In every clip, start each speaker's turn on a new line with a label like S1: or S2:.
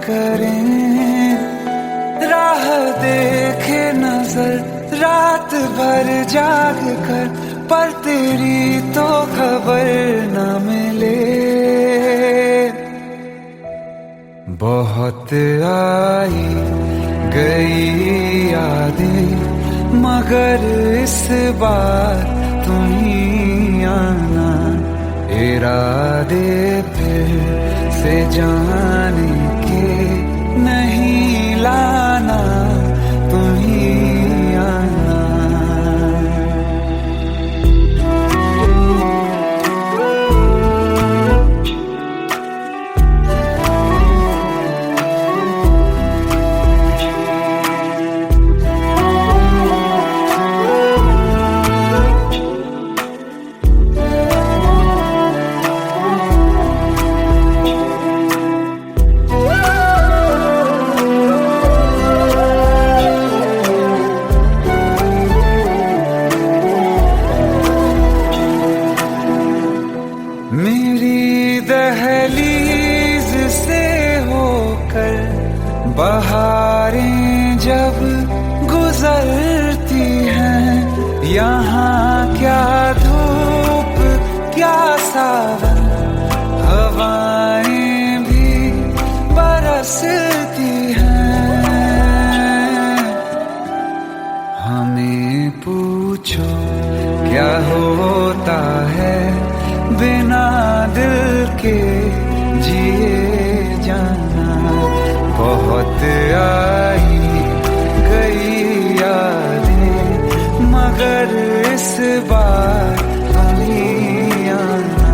S1: करें, राह देखे नजर रात भर जाग कर, पर तेरी तो खबर न मिले। बहुत आई गई यादें, मगर इस बार तुम ही आना, इरादे फिर से जाने के नहीं लाना, तुम ही आना। मेरी दहलीज से होकर बहारें जब गुजरती हैं, यहाँ क्या धूप क्या सावन, हवाएं भी बरसती हैं। हमें पूछो क्या होता है बिना दिल के जिए जाना। बहुत आई गई यादें, मगर इस बार तुम ही आना।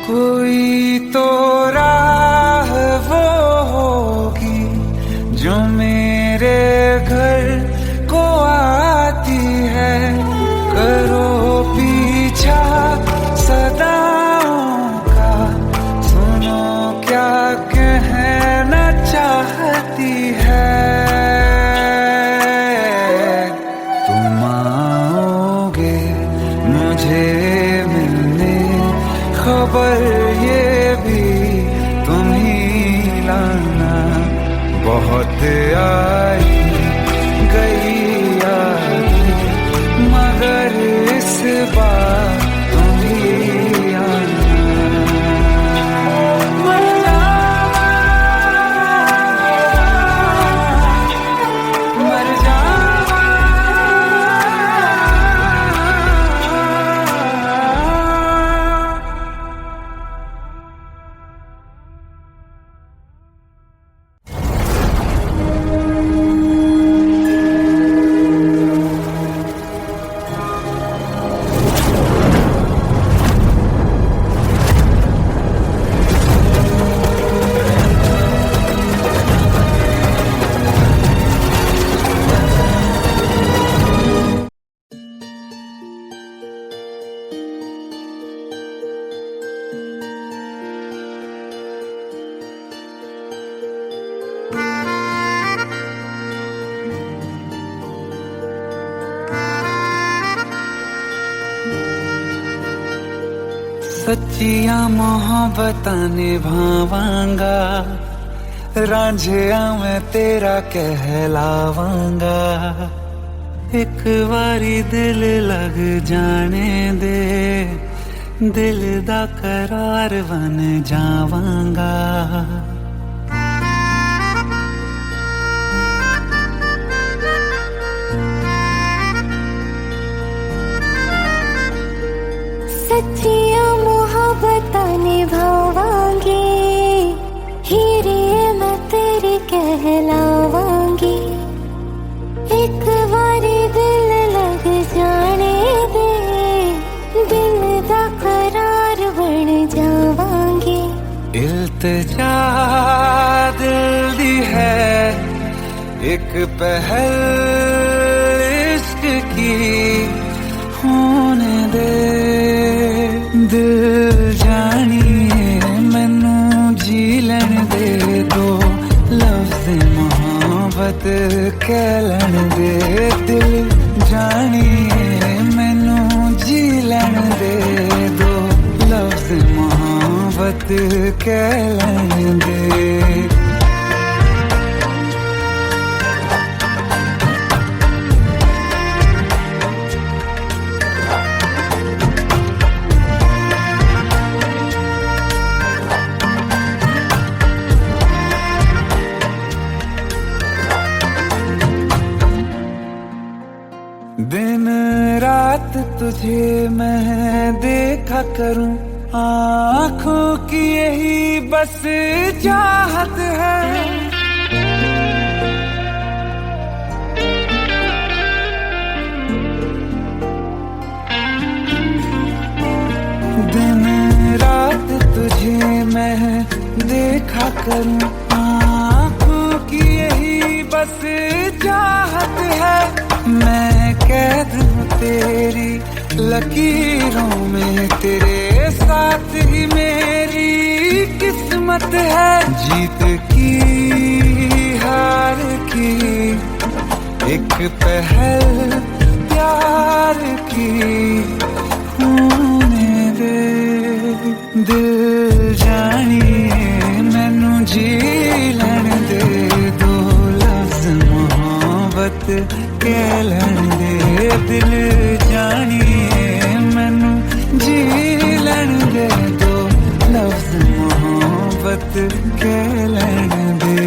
S1: कोई तो राह वो होगी जो मेरे घर को आती है, करो पीछा सदाओं का, सुनो क्या कहना चाहती है। तुम आओगे मुझे मिलने, खबर ये भी तुम ही लाना। बहुत आई गई यादें, मगर इस बार तुम ही आना। मर जावा, मर जावा। सच्चिया मोहब्बतां निभावांगा, रांझिया मैं तेरा कहलावांगा। एक बारी दिल लग जाने दे, दिल दा करार बन जावांगा।
S2: सच्चिया मोहब्बतां निभावांगी, हीरे मैं तेरी कहलावांगी। एक बारी दिल लग जाने दे, दिल दा करार बन
S1: इल्तिजा दिल दी है एक पहल इश्क की होने दे दिल जानिए मैनू जी लैन दे दो लफ्ज़ मोहब्बत कह लैन दे दिल जानिए मैनू जी लैन दे दो लफ्ज़ मोहब्बत कह लैन दे दिन रात तुझे मैं देखा करूं आँखों की यही बस चाहत है दिन रात तुझे मैं देखा करूं आँखों की यही बस चाहत है मैं कैद हूँ तेरी लकीरों में तेरे साथ ही मेरी किस्मत है जीत की हार की एक पहल प्यार की होने दे दिल जानिए मैनू जी लैन दे दो लफ्ज़ मोहब्बत कह लैन दे दिल जानिए मैनू जी लैन दे दो लफ्ज़ मोहब्बत कह लैन दे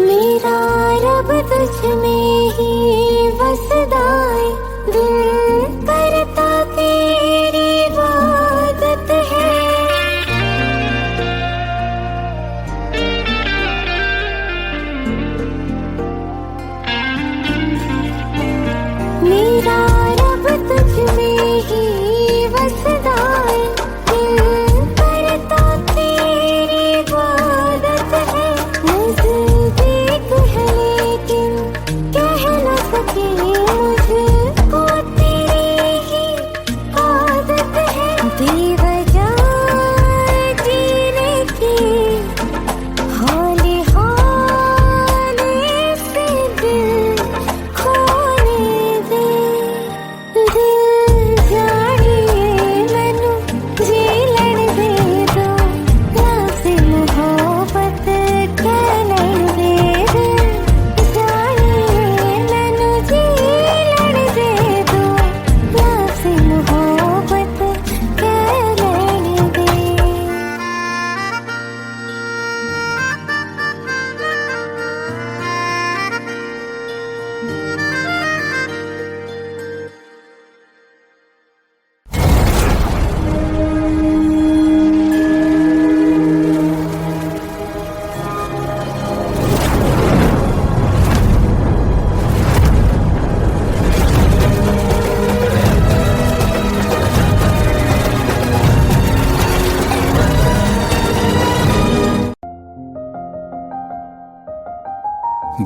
S2: मेरा रब तुझ में ही बसदा है दिल करता तेरी इबादत है मेरा रब तुझ में ही बसदा है दिल करता तेरी इबादत है नज़दीक है लेकिन कह न सके मुझको तेरी ही आदत है बेवजह जीने की हौले हौले से दिल खोने दे दिल जानिए मैनू जी लैन दे दो लफ्ज़ मोहब्बत कह लैन दे दिल जानिए मैनू जी लैन दे दो लफ्ज़ मोहब्बत कह लैन दे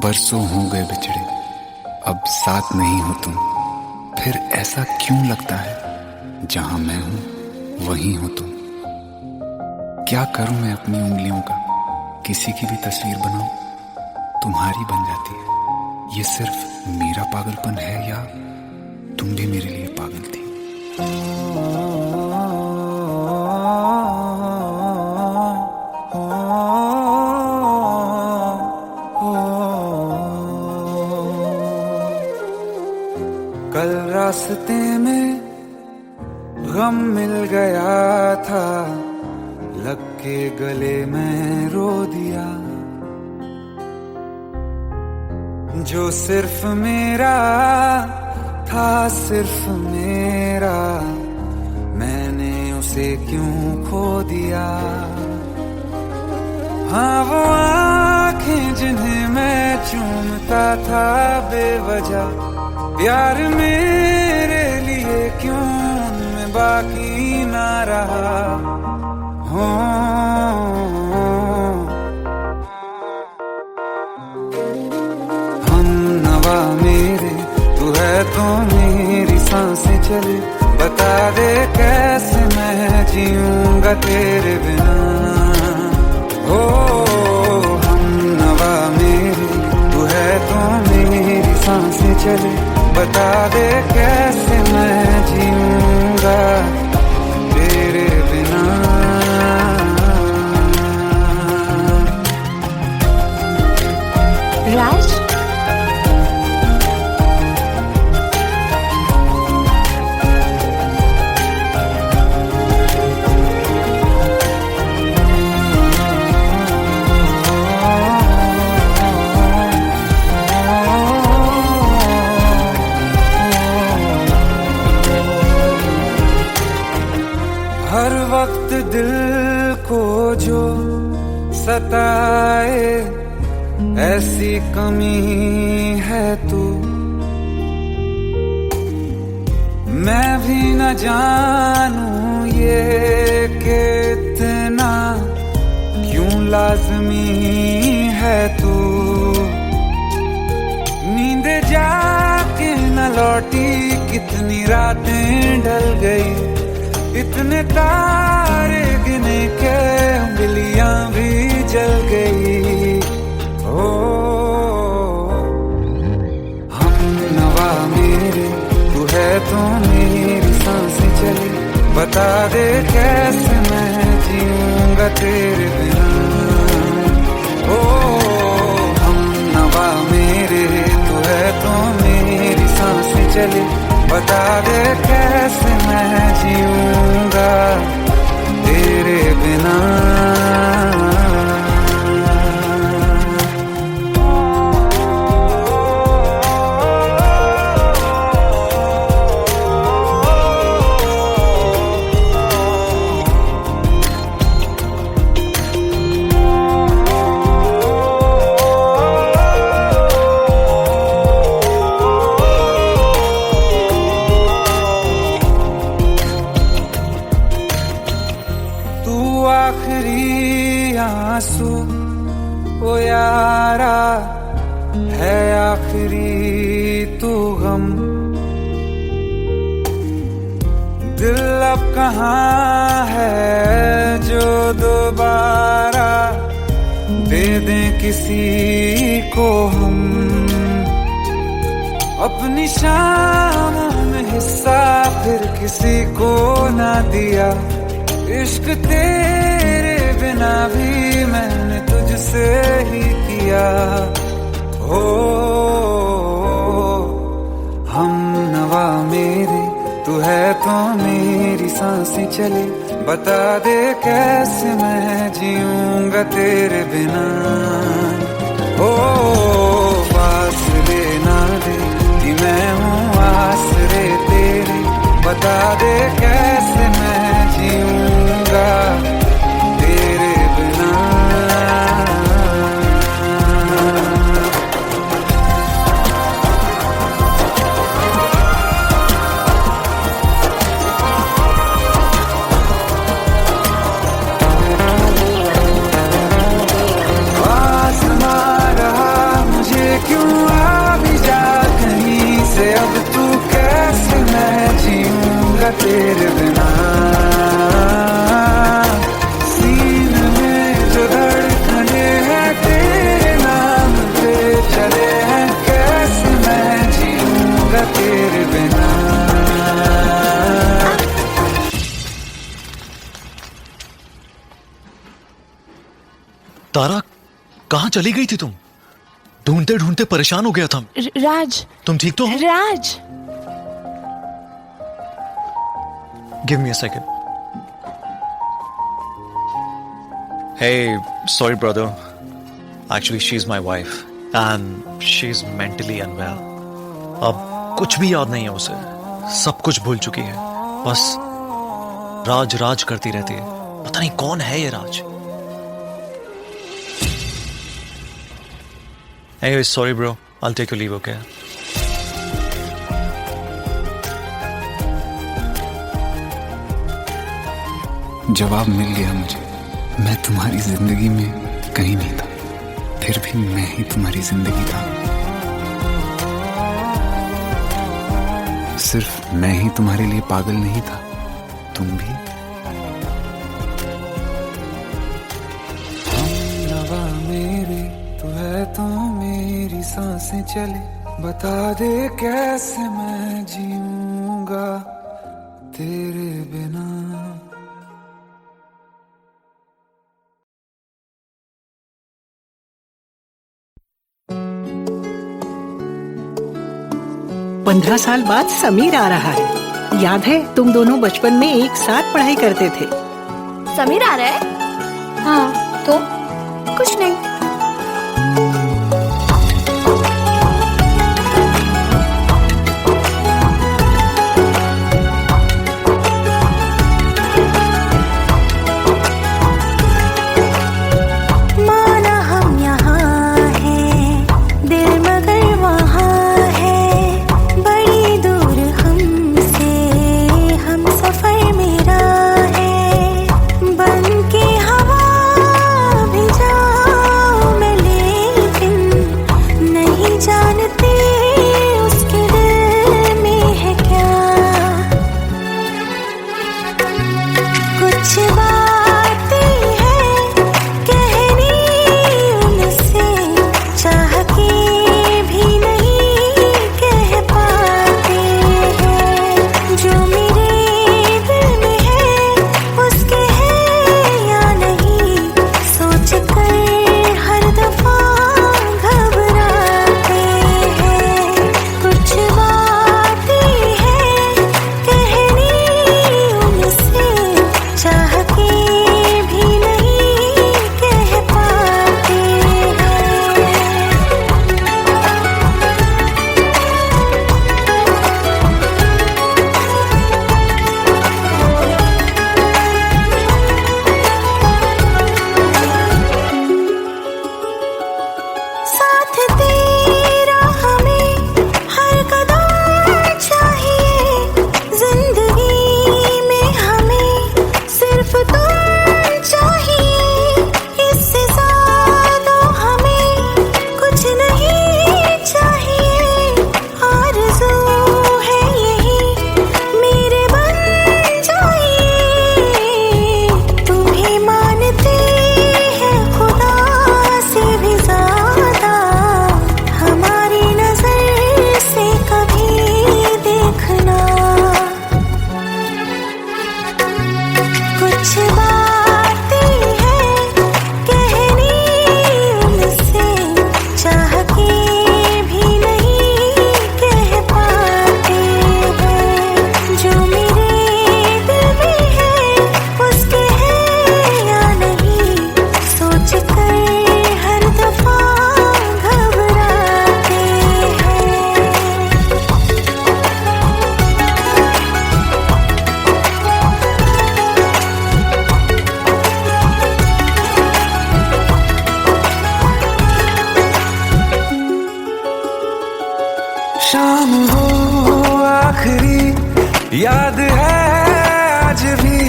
S1: बरसों हो गए बिछड़े अब साथ नहीं हो तुम फिर ऐसा क्यों लगता है जहां मैं हूं वहीं हो तुम क्या करूं मैं अपनी उंगलियों का किसी की भी तस्वीर बनाऊं तुम्हारी बन जाती है ये सिर्फ मेरा पागलपन है या तुम भी मेरे लिए पागल थी कल रास्ते में गम मिल गया था लग के गले में रो दिया जो सिर्फ मेरा था सिर्फ मेरा मैंने उसे क्यों खो दिया हाँ वो आँखें जिन्हें मैं चूमता था बेवजह यार मेरे लिए क्यों मैं बाकी ना रहा हूँ। हम नवा मेरे तू है तो मेरी सांसें चले, बता दे कैसे मैं जीऊंगा तेरे बिना। ओ हम नवा मेरे तू है तो मेरी सांसें चले, बता दे कैसे मैं जीऊंगा तेरे बिना।
S2: राज,
S1: हर वक्त दिल को जो सताए ऐसी कमी है तू, मैं भी न जानूं ये कि इतना क्यों लाज़मी है तू। नींद जाके न लौटी कितनी रातें ढल गई, इतने तारे गिने के उंगलियां भी जल गई। ओ हम नवा मेरे तू है तो मेरी सांसें चली, बता दे कैसे मैं जीऊंगा तेरे बिना। ओ हम नवा मेरे तू है तो मेरी सांसें चली, बता दे कैसे मैं जीऊंगा तेरे बिना। आखिरी आंसू ओ यारा है, आखिरी तू गम। दिल अब कहाँ है जो दोबारा दे दें किसी को हम। अपनी शामों में हिस्सा फिर किसी को ना दिया, इश्क तेरे बिना भी मैंने तुझसे ही किया। ओ हम नवा मेरे तू है तो मेरी सांसें चले, बता दे कैसे मैं जीऊंगा तेरे बिना। ओ फासले ना दे कि मैं हूँ आसरे तेरे, बता दे कैसे मैं जीऊंगा तेरे बिना। आसमां रहा मुझे क्यों आ भी जा कहीं से, अब तू कैसे मैं जीऊंगा तेरे बिना। सीने में जो धड़कने हैं तेरे नाम पे चले हैं, कैसे मैं जीऊंगा तेरे बिना।
S3: तारा, कहाँ चली गई थी तुम? ढूंढते ढूंढते परेशान हो गया था।
S2: राज,
S3: तुम ठीक तो हो?
S2: Raj,
S3: give me a second. Hey, sorry brother. Actually, she's my wife and she's mentally unwell. अब कुछ भी याद नहीं है उसे, सब कुछ भूल चुकी है, बस राज राज करती रहती है। पता नहीं कौन है ये राज। Anyway, sorry bro. I'll take your leave, okay?
S1: जवाब मिल गया मुझे। मैं तुम्हारी जिंदगी में कहीं नहीं था, फिर भी मैं ही तुम्हारी जिंदगी था। सिर्फ मैं ही तुम्हारे लिए पागल नहीं था, तुम भी। हमनवा मेरी तू है तो मेरी सांसें चले, बता दे कैसे मैं जीऊंगा तेरे बिना।
S4: पंद्रह साल बाद समीर आ रहा है। याद है तुम दोनों बचपन में एक साथ पढ़ाई करते थे।
S5: समीर आ रहा है? हाँ तो कुछ नहीं।
S2: माना हम यहाँ हैं, दिल मगर वहाँ है, बड़ी दूर हमसे हम सफर मेरा है। बन के हवा भी जाऊं मैं, लेकिन नहीं जानती उसके दिल में है क्या। कुछ बातें हैं कहनी उनसे, चाह के भी नहीं कह पाते हैं। जो मेरे दिल में है उसके है या नहीं, सोच कर हर दफा घबराते हैं। कुछ बातें हैं कहनी उनसे, चाह के भी नहीं कह पाते हैं। साथ तेरा हमें हर कदम चाहिए, जिंदगी में हमें सिर्फ तुम चाहिए। इससे ज्यादा हमें कुछ नहीं चाहिए। आरज़ू है यही मेरे बन जाइए, तुम्हें मानते हैं खुदा से भी ज्यादा। हमारी नजर से कभी देखना। कुछ बातें हैं कहनी उनसे, चाह के भी नहीं कह पाते हैं। जो मेरे दिल में है उसके है या नहीं, सोच कर हर दफा घबराते हैं।
S1: शाम हो आखिरी याद है आज भी,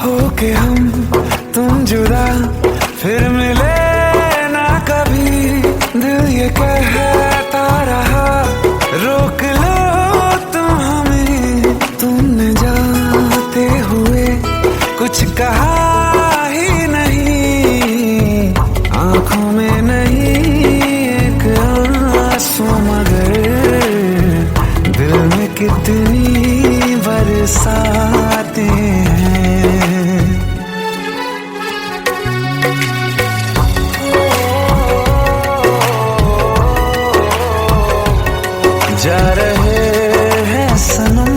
S1: होके हम तुम जुदा फिर मिले ना कभी। दिल ये कहता रहा रोक लो तुम हमें, तुमने जाते हुए कुछ कहा ही नहीं। आंखों में नहीं एक आंसू, मगर दिल में कितनी बरसाते हैं। जा रहे हैं सनम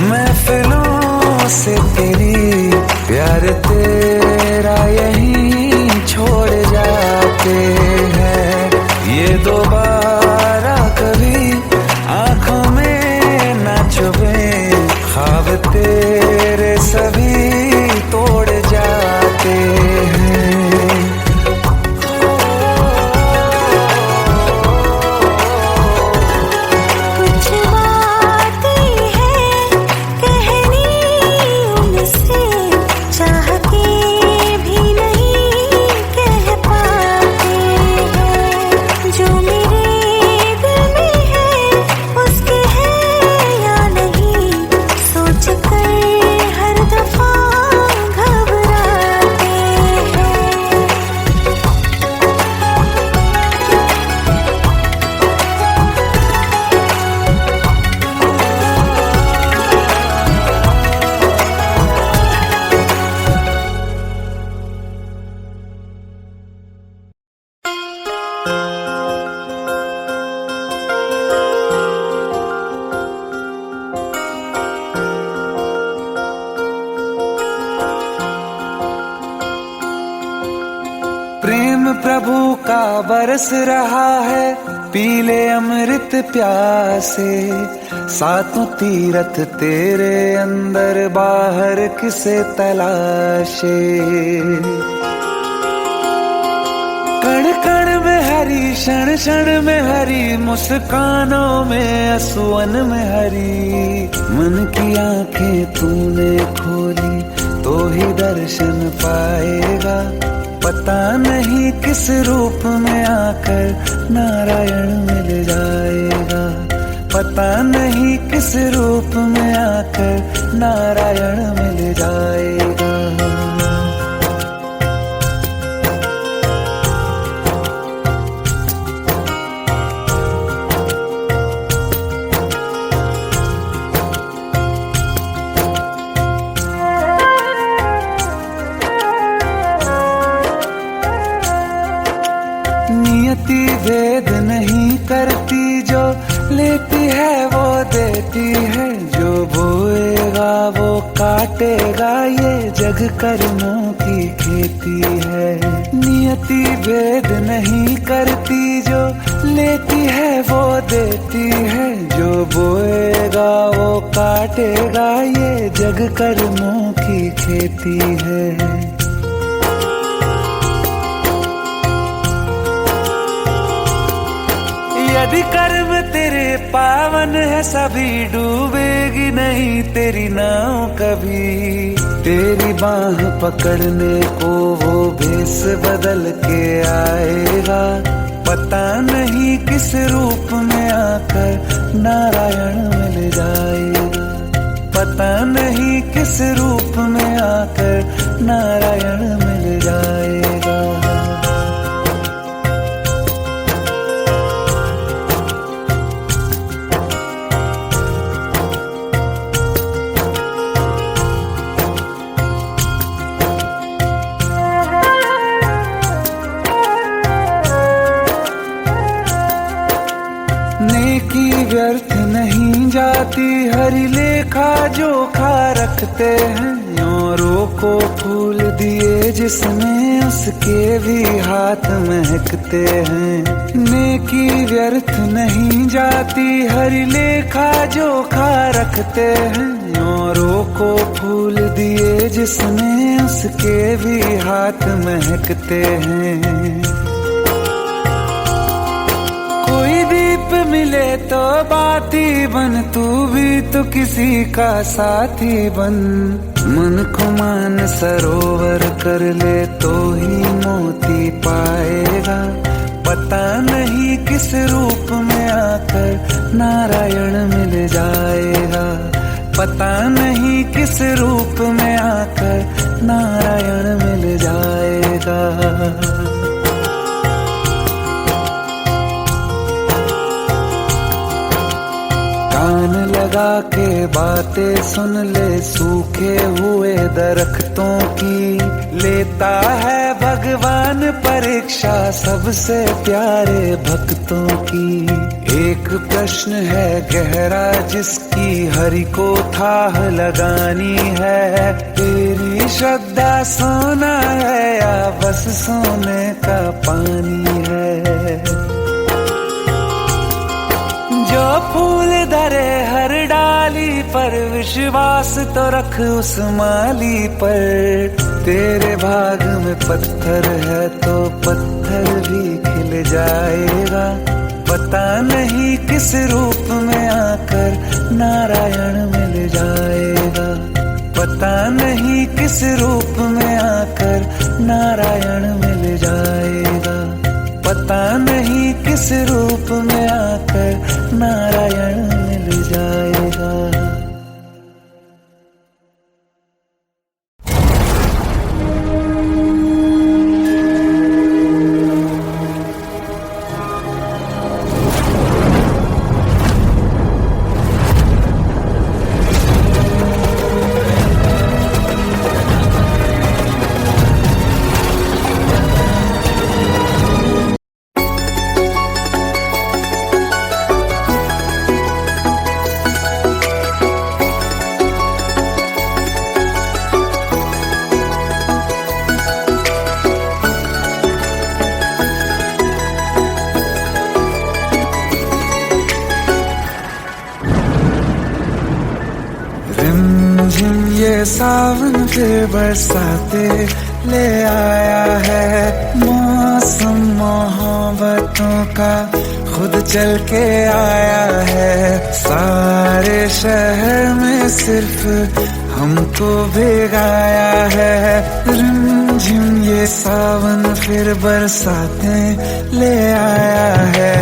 S1: महफिलों से तेरी, प्यार तेरा यहीं छोड़ जाते हैं। ये दोबारा कभी आंखों में न चुभे, ख्वाब तेरे सभी तोड़ जाते हैं।
S2: कुछ बातें हैं कहनी उनसे, चाह
S6: प्रेम प्रभु का बरस रहा है, पीले अमृत प्यासे। सातों तीरथ तेरे अंदर बाहर किसे तलाशे। कण कण में हरी, क्षण क्षण में हरी, मुस्कानों में असुवन में हरी। मन की आंखें तूने खोली तो ही दर्शन पाएगा। पता नहीं किस रूप में आकर नारायण मिल जाएगा। पता नहीं किस रूप में आकर नारायण मिल जाएगा। नियति भेद नहीं करती, जो लेती है वो देती है। जो बोएगा वो काटेगा, ये जग कर्मों की खेती है। नियति भेद नहीं करती, जो लेती है वो देती है। जो बोएगा वो काटेगा, ये जग कर्मों की खेती है। यदि कर्म तेरे पावन है, सभी डूबेगी नहीं तेरी नाव कभी। तेरी बाह पकड़ने को वो भेष बदल के आएगा। पता नहीं किस रूप में आकर नारायण मिल जाएगा। पता नहीं किस रूप में आकर नारायण मिल जाएगा। नेकी व्यर्थ नहीं जाती, हरि लेखा जोखा रखते हैं। औरों को फूल दिए जिसने, उसके भी हाथ महकते हैं। नेकी व्यर्थ नहीं जाती, हरि लेखा जोखा रखते हैं। औरों को फूल दिए जिसने, उसके भी हाथ महकते हैं। कोई दीप मिले तो बाती बन, तू भी तो किसी का साथी बन। मन को मान सरोवर कर ले तो ही मोती पाएगा। पता नहीं किस रूप में आकर नारायण मिल जाएगा। पता नहीं किस रूप में आकर नारायण मिल जाएगा। कान लगा के बातें सुन ले सूखे हुए दरख्तों की। लेता है भगवान परीक्षा सबसे प्यारे भक्तों की। एक प्रश्न है गहरा जिसकी हरि को थाह लगानी है। तेरी श्रद्धा सोना है या बस सोने का पानी है। जो फूल धरे हर डाली पर, विश्वास तो रख उस माली पर। तेरे भाग में पत्थर है तो पत्थर भी खिल जाएगा। पता नहीं किस रूप में आकर नारायण मिल जाएगा। पता नहीं किस रूप में आकर नारायण मिल जाएगा। पता नहीं किस रूप में आकर नारायण मिल जाएगा। ये सावन फिर बरसाते ले आया है। मौसम मोहब्बतों का खुद चल के आया है। सारे शहर में सिर्फ हमको भिगाया है। रिमझिम ये सावन फिर बरसाते ले आया है।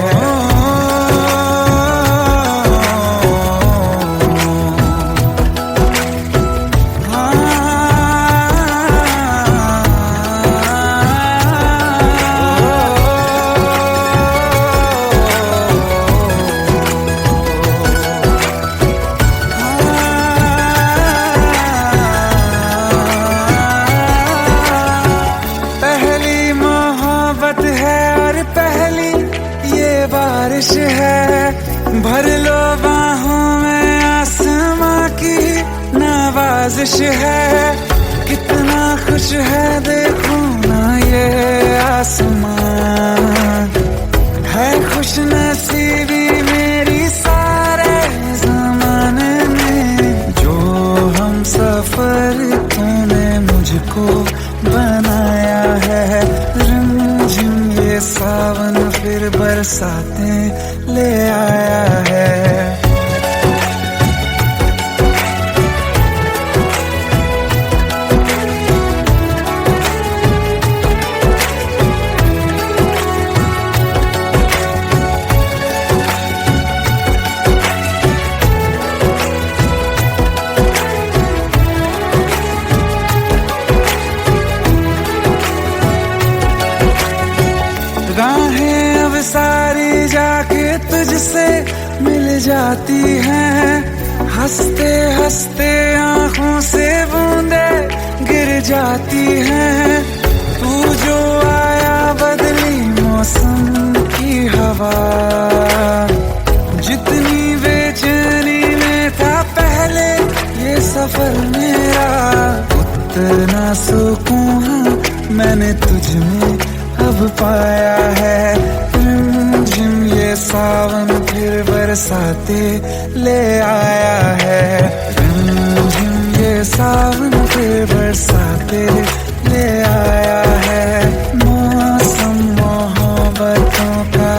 S6: बारिश है भर लो बाहों में, आसमां की नवाजिश है। कितना खुश है देखो ना ये आसमां, है खुश नसीबी मेरी सारे ज़माने में। जो हम सफर तूने मुझको बनाया है। रिमझिम ये सावन फिर बरसाते ले आया है। राहें अब सारी जाके तुझसे मिल जाती हैं। हंसते हंसते आंखों से बूंदे गिर जाती हैं। तू जो आया बदली मौसम की हवा, जितनी बेचैनी में था पहले ये सफर मेरा, उतना सुकून मैंने तुझ में अब पाया है। रिमझिम ये सावन फिर बरसाते ले आया है। रिमझिम ये सावन फिर बरसाते ले आया है। मौसम मोहब्बतों का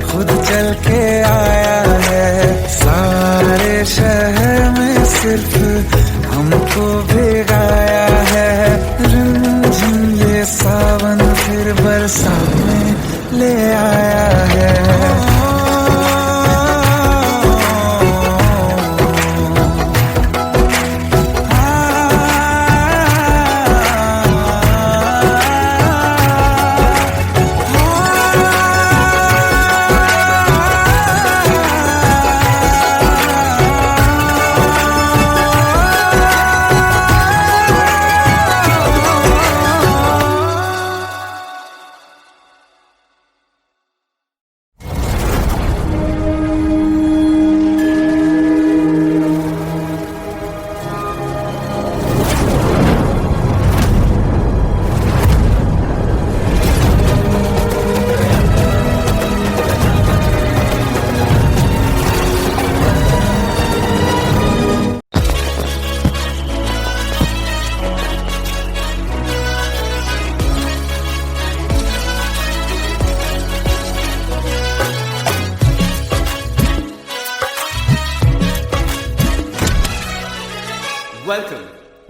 S6: खुद चल के आया है। सारे शहर में सिर्फ हमको भिगाया है। रिमझिम ये सावन फिर बरसात में ले आया है।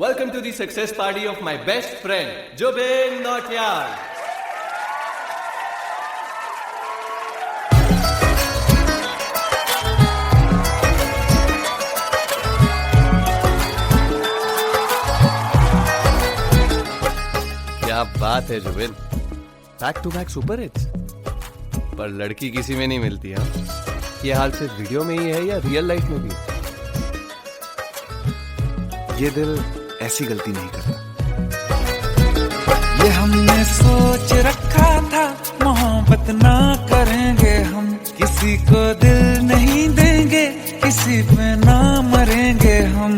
S7: Welcome to the success party of my best friend, Jobin Nautiyal. क्या बात है Zubin, back to back super hits. पर लड़की किसी में नहीं मिलती। हाँ, ये हाल सिर्फ वीडियो में ही है या रियल लाइफ में भी?
S1: ये दिल ऐसी गलती नहीं करता।
S6: ये हमने सोच रखा था मोहब्बत ना करेंगे हम, किसी को दिल नहीं देंगे, किसी पे ना मरेंगे हम।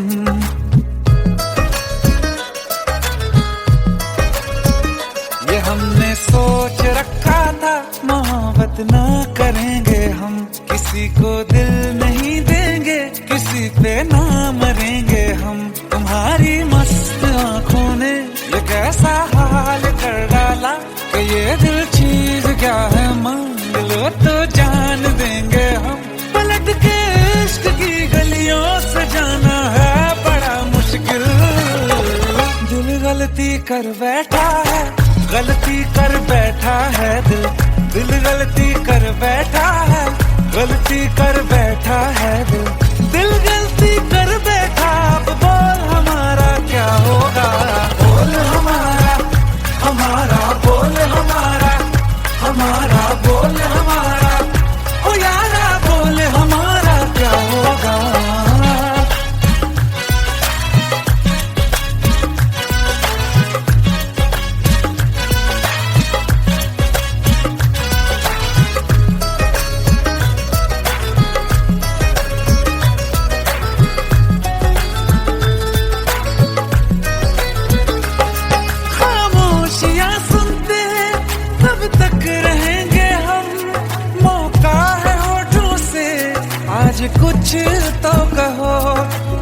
S6: ये हमने सोच रखा था मोहब्बत ना करेंगे हम, किसी को दिल नहीं देंगे, किसी पे ना मरेंगे हम। तुम्हारी ऐसा हाल कर डाला कि ये दिल चीज क्या है मांग लो तो जान देंगे हम। पलट के इश्क की गलियों से जाना है बड़ा मुश्किल। दिल गलती कर बैठा है, गलती कर बैठा है दिल। दिल गलती कर बैठा है, गलती कर बैठा है दिल। दिल गलती कर बैठा, अब बोल हमारा क्या होगा। बोल हमारा, हमारा बोल हमारा, हमारा बोल हमारा, ओ यारा बोल हमारा क्या होगा। खामोशियां सुनते तब तक रहेंगे हम। मौका है होठों से आज कुछ तो कहो।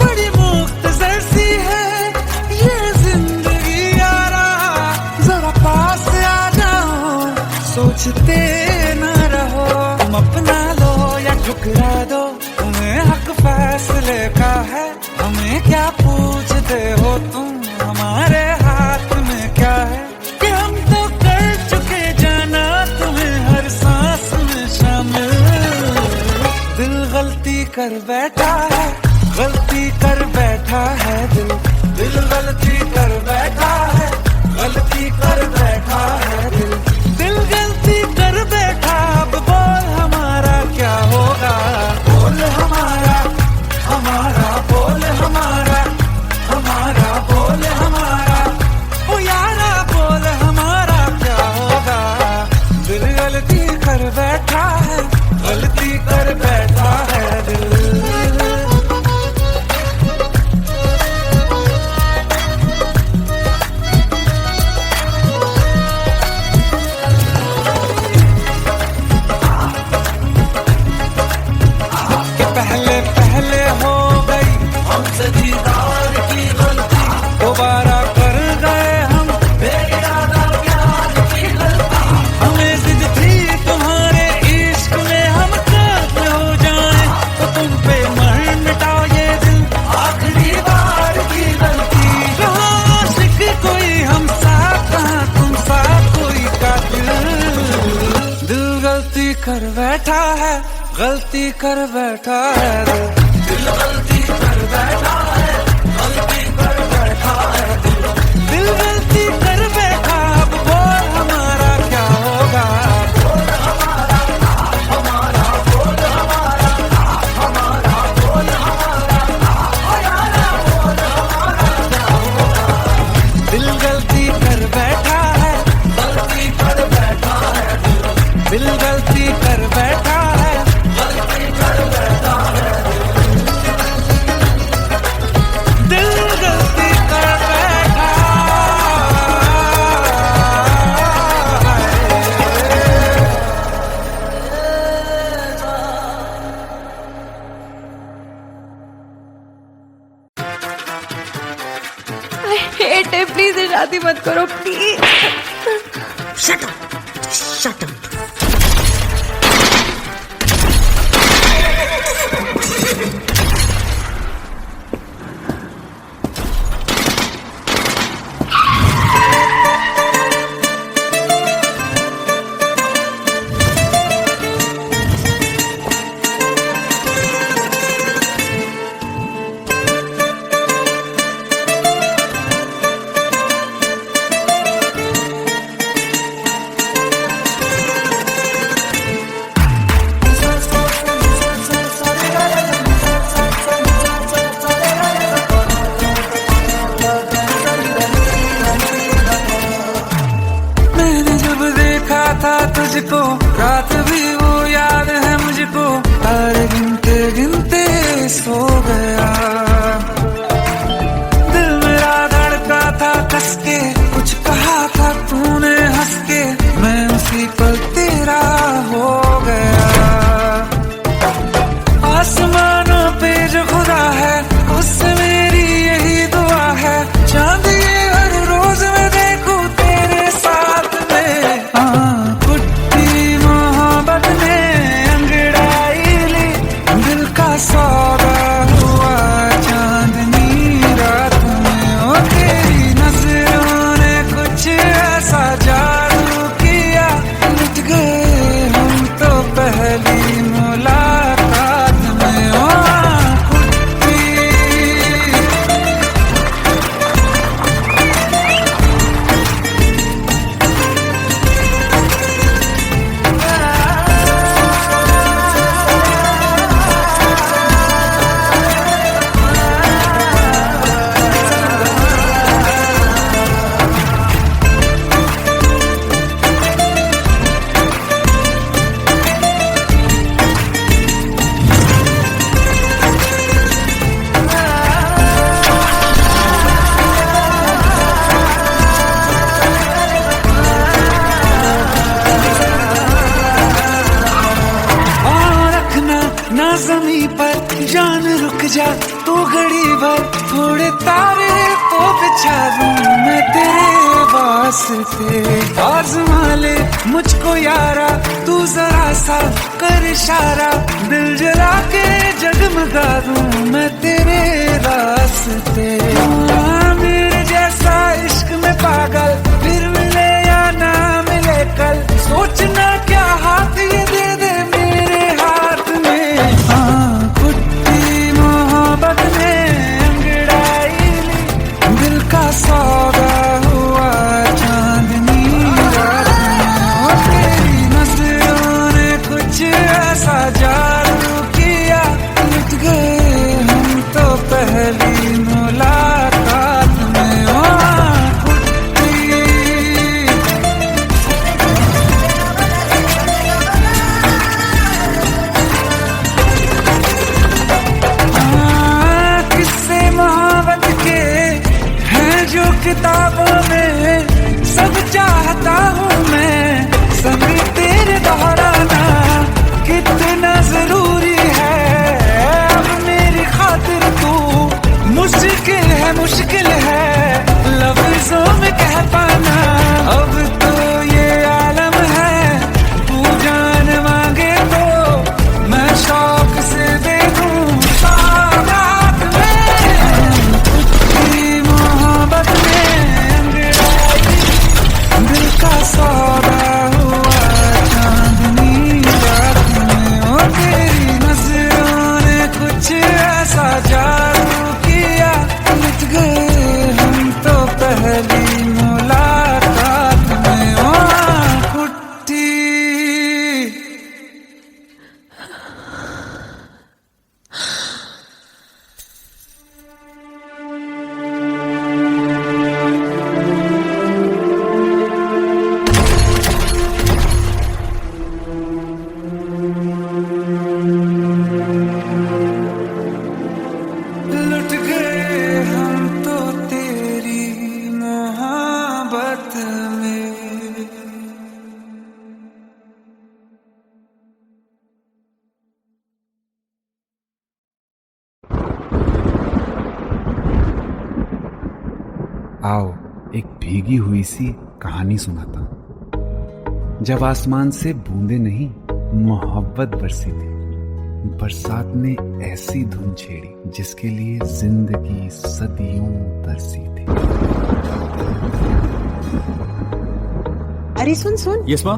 S6: बड़ी मुख्तसर सी है ये जिंदगी यारा, जरा पास आ जाओ सोचते न रहो। तुम अपना लो या ठुकरा दो, तुम्हें हक फैसले का है। हमें क्या पूछते हो तुम, हमारे हाथ में क्या है। कि हम तो कर चुके जाना तुम्हें हर सांस में शामिल। दिल गलती कर बैठा है, गलती कर बैठा है दिल। दिल गलती कर बैठा है, गलती कर बैठा है दिल। दिल गलती कर बैठा, अब बोल हमारा क्या होगा। बोल हमारा, हमारा बोल हमारा, हमारा बोल हमारा, ओ यारा बोल हमारा क्या होगा। दिल गलती कर बैठा है, गलती कर बैठा है दिल। कि पहले पहले हो गई हमसे दीदार की गलती। दोबारा कर गए हम बेइरादा प्यार की गलती। हमें जिद थी तुम्हारे इश्क में हम काफिर हो जाएं, तो तुम पे मर मिटाओ ये दिल आखिरी बार की गलती। कहाँ आशिक कोई हम साथ, कहाँ तुम साथ कोई कातिल। दिल गलती कर बैठा है, गलती कर बैठा है दिल। दिल गलती कर बैठा है, गलती कर बैठा है दिल। दिल गलती कर बैठा, अब बोल हमारा क्या होगा। बोल हमारा, हमारा बोल हमारा, हमारा बोल हमारा, ओ यारा बोल हमारा क्या होगा। दिल गलती कर बैठा है, गलती कर बैठा है दिल। दिल गलती कर बैठा है, गलती कर बैठा है दिल। गलती कर बैठा
S5: आई हेट इट, प्लीज ये शादी मत करो please.
S4: Shut up, shut up.
S6: जमी पर जान रुक जा तू घड़ी भर, थोड़े तारे तो बिछा दूं मैं तेरे वास्ते। आज़मा ले मुझको यारा तू जरा सा कर इशारा, दिल जला के जगमगा दूं मैं तेरे रास्ते। मेरे जैसा इश्क में पागल फिर मिले या ना मिले कल, सोचना क्या हाथ ये दे दे मेरे हाथ में। कुट्टी मोहब्बत में अंगड़ाई ली, दिल का सौदा हुआ चांदनी रात में। तेरी नजरों ने कुछ ऐसा जादू किया, लुट गए हम तो पहली मुलाकात में। किताबों में सब चाहता हूँ मैं, संग तेरे दोहराना कितना जरूरी है। अब मेरी खातिर तू मुश्किल है लफ्जों में कह पाना। अब तो ये आलम है तू जान मांगे तो मैं शौक से दे दूँ सौगात में। तेरी मोहब्बत दिल का सौदा हुआ चांदनी रात में। ओ तेरी नजरों ने कुछ ऐसा जादू किया, लुट गए हम तो पहली मुलाकात में। ओ कुट्टी लुट गए हम तो तेरी मोहब्बत में।
S1: आओ एक भीगी हुई सी कहानी सुनाता हूं। जब आसमान से बूंदे नहीं मोहब्बत बरसी थी, बरसात ने ऐसी धुन छेड़ी जिसके लिए जिंदगी सदियों तरसी थी।
S4: अरे सुन सुन,
S7: यस माँ।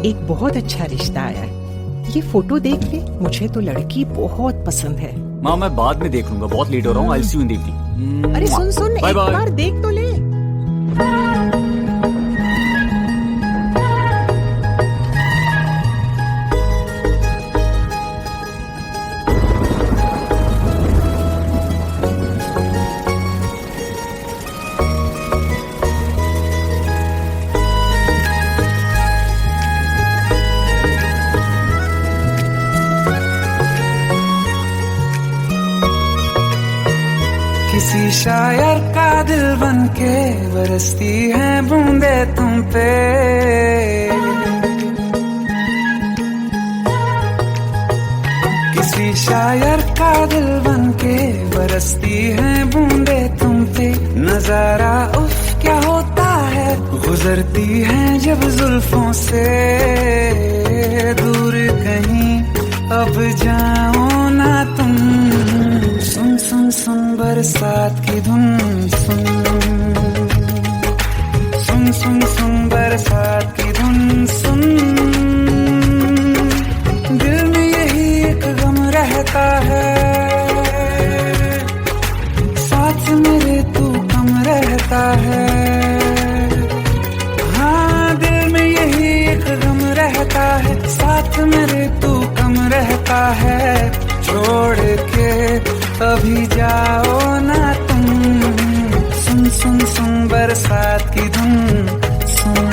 S4: एक बहुत अच्छा रिश्ता आया है, ये फोटो देख ले। मुझे तो लड़की बहुत पसंद है।
S8: माँ मैं बाद में देख लूंगा, बहुत लेट हो रहा हूँ। आई सी यू इन द इवनिंग।
S4: अरे सुन सुन,
S8: Bye
S4: एक
S8: bye.
S4: बार देख तो ले।
S6: किसी शायर का दिल बन के बरसती है बूंदे तुम पे। किसी शायर का दिल बन के बरसती है बूंदे तुम पे। नजारा उफ क्या होता है, गुजरती है जब जुल्फों से दूर कहीं अब जाओ ना तुम। सुन सुन सुन बरसात की धुन, सुन सुन सुन सुन बरसात की धुन सुन। दिल में यही एक गम रहता है, साथ मेरे तू कम रहता है। हाँ दिल में यही एक गम रहता है, साथ मेरे तू कम रहता है। छोड़ के अभी जाओ ना तुम। सुन सुन सुन बरसात की धुन सुन।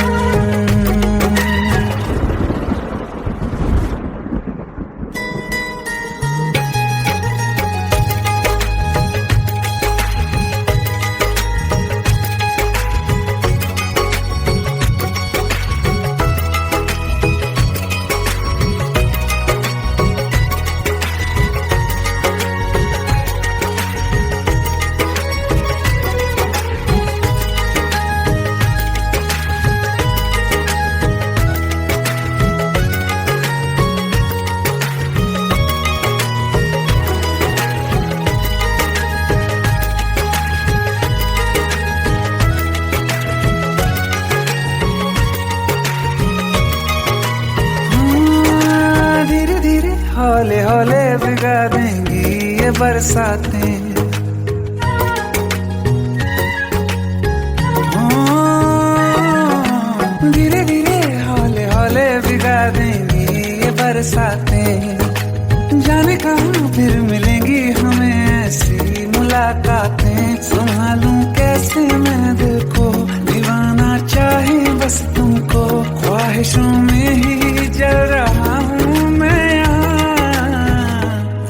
S6: हौले हौले भिगा देंगी ये बरसातें। धीरे धीरे हौले हौले भिगा देंगी ये बरसातें। जाने कहाँ फिर मिलेंगी हमें ऐसी मुलाकातें। संभालूं कैसे मैं दिल को, दीवाना चाहे बस तुमको। ख्वाहिशों में ही जल रहा हूँ मैं यहाँ।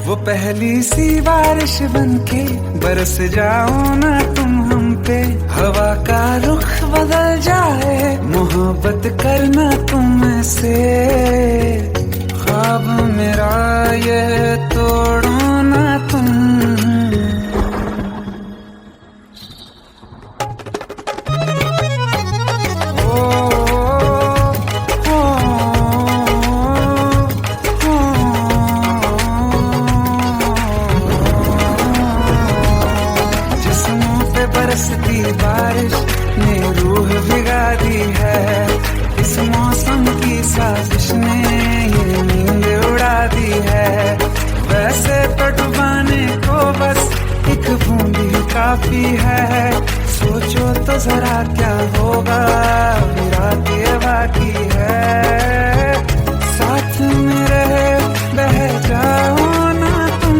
S6: वो पहली सी बारिश बनके बरस जाओ ना तुम हम पे। हवा का रुख बदल जाए, मोहब्बत करना तुम से। ख्वाब मेरा ये तोड़ो ना तुम। जिस्मों पे बरसती बारिश ने रूह भिगा दी है। इस मौसम की साजिश ने ये नींद उड़ा दी है। वैसे तो डुबाने को बस एक बूंद ही काफी है। सोचो तो जरा क्या होगा, अभी रात ये बाकी है। साथ में रहे बह जाओ ना तुम।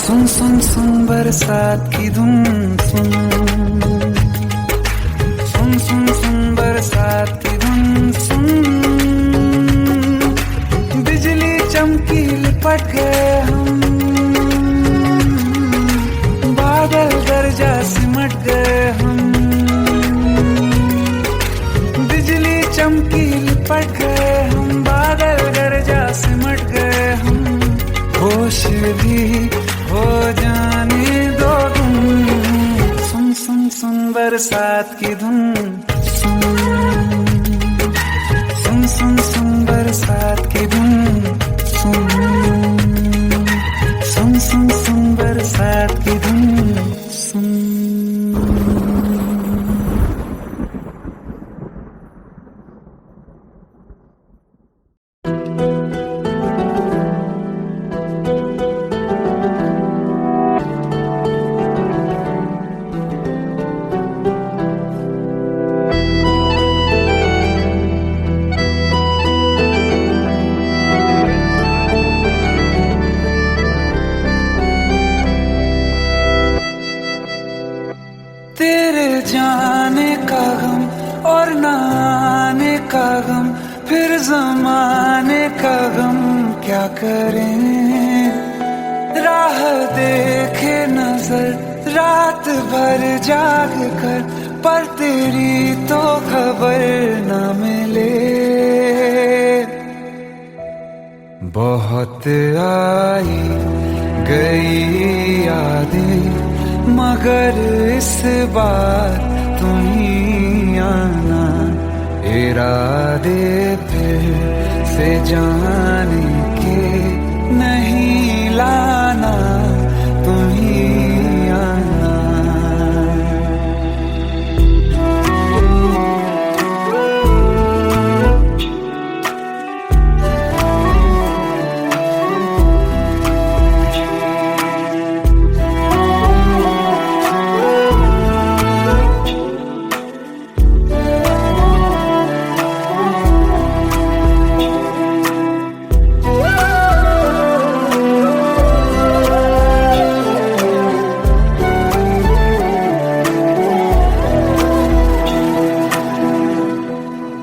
S6: सुन सुन सुन बरसात की धुन सुन। सुन सुन सुन बरसात की धुन सुन। बिजली चमकी लिपट गए हम, बादल गरजा सिमट गए हम। बिजली चमकी लिपट गए हम, बादल गरजा सिमट गए हम। होश भी हो जाने दो तुम। सुन सुन सुन बरसात की धुन सुन। सुन सुन सुन बरसात की धुन सुन। सुन सुन सुन बरसात की धुन सुन। तेरे जाने का गम और न आने का गम, फिर जमाने का गम क्या करें। राह देखे नजर रात भर जाग कर, पर तेरी तो खबर न मिले। बहुत आई गई यादें, मगर इस बार तुम ही आना। इरादे फिर से जाने के नहीं लाना, तुम ही आना।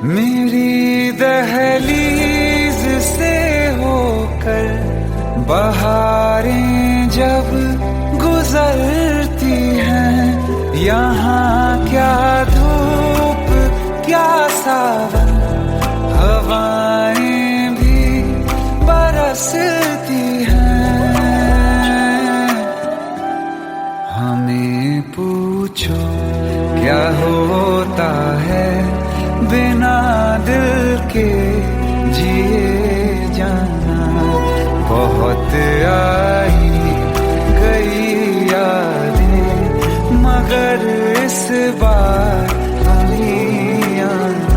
S6: मेरी दहलीज से होकर बहारें जब गुजरती हैं, यहाँ क्या धूप क्या सावन, हवाएं भी बरसती हैं। हमें पूछो क्या होता है बिना दिल के जिए बहुत आई गई यादें, मगर इस बार तुम ही आना।